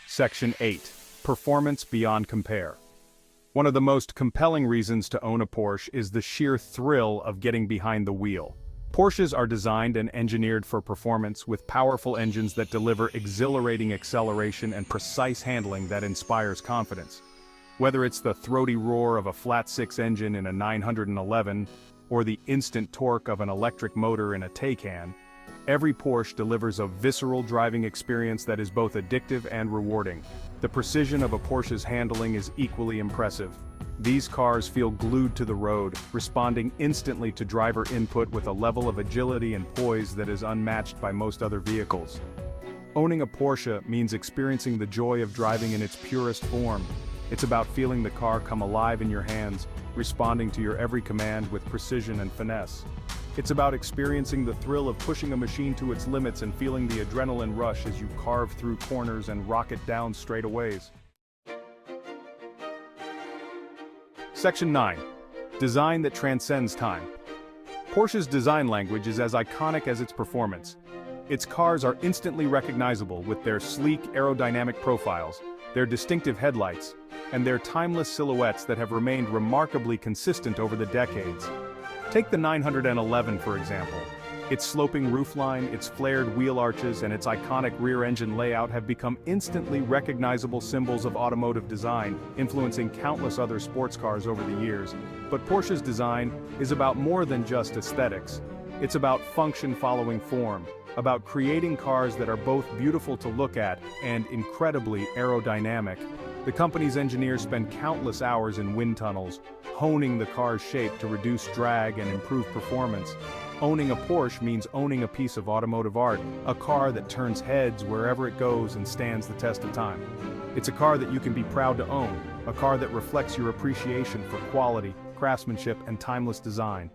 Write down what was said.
Section 8. Performance beyond compare. One of the most compelling reasons to own a Porsche is the sheer thrill of getting behind the wheel. Porsches are designed and engineered for performance with powerful engines that deliver exhilarating acceleration and precise handling that inspires confidence. Whether it's the throaty roar of a flat-six engine in a 911 or the instant torque of an electric motor in a Taycan, every Porsche delivers a visceral driving experience that is both addictive and rewarding. The precision of a Porsche's handling is equally impressive. These cars feel glued to the road, responding instantly to driver input with a level of agility and poise that is unmatched by most other vehicles. Owning a Porsche means experiencing the joy of driving in its purest form. It's about feeling the car come alive in your hands, responding to your every command with precision and finesse. It's about experiencing the thrill of pushing a machine to its limits and feeling the adrenaline rush as you carve through corners and rocket down straightaways. Section 9. Design that transcends time. Porsche's design language is as iconic as its performance. Its cars are instantly recognizable with their sleek aerodynamic profiles, their distinctive headlights, and their timeless silhouettes that have remained remarkably consistent over the decades. Take the 911 for example. Its sloping roofline, its flared wheel arches, and its iconic rear-engine layout have become instantly recognizable symbols of automotive design, influencing countless other sports cars over the years. But Porsche's design is about more than just aesthetics. It's about function following form, about creating cars that are both beautiful to look at and incredibly aerodynamic. The company's engineers spend countless hours in wind tunnels, honing the car's shape to reduce drag and improve performance. Owning a Porsche means owning a piece of automotive art, a car that turns heads wherever it goes and stands the test of time. It's a car that you can be proud to own, a car that reflects your appreciation for quality, craftsmanship, and timeless design.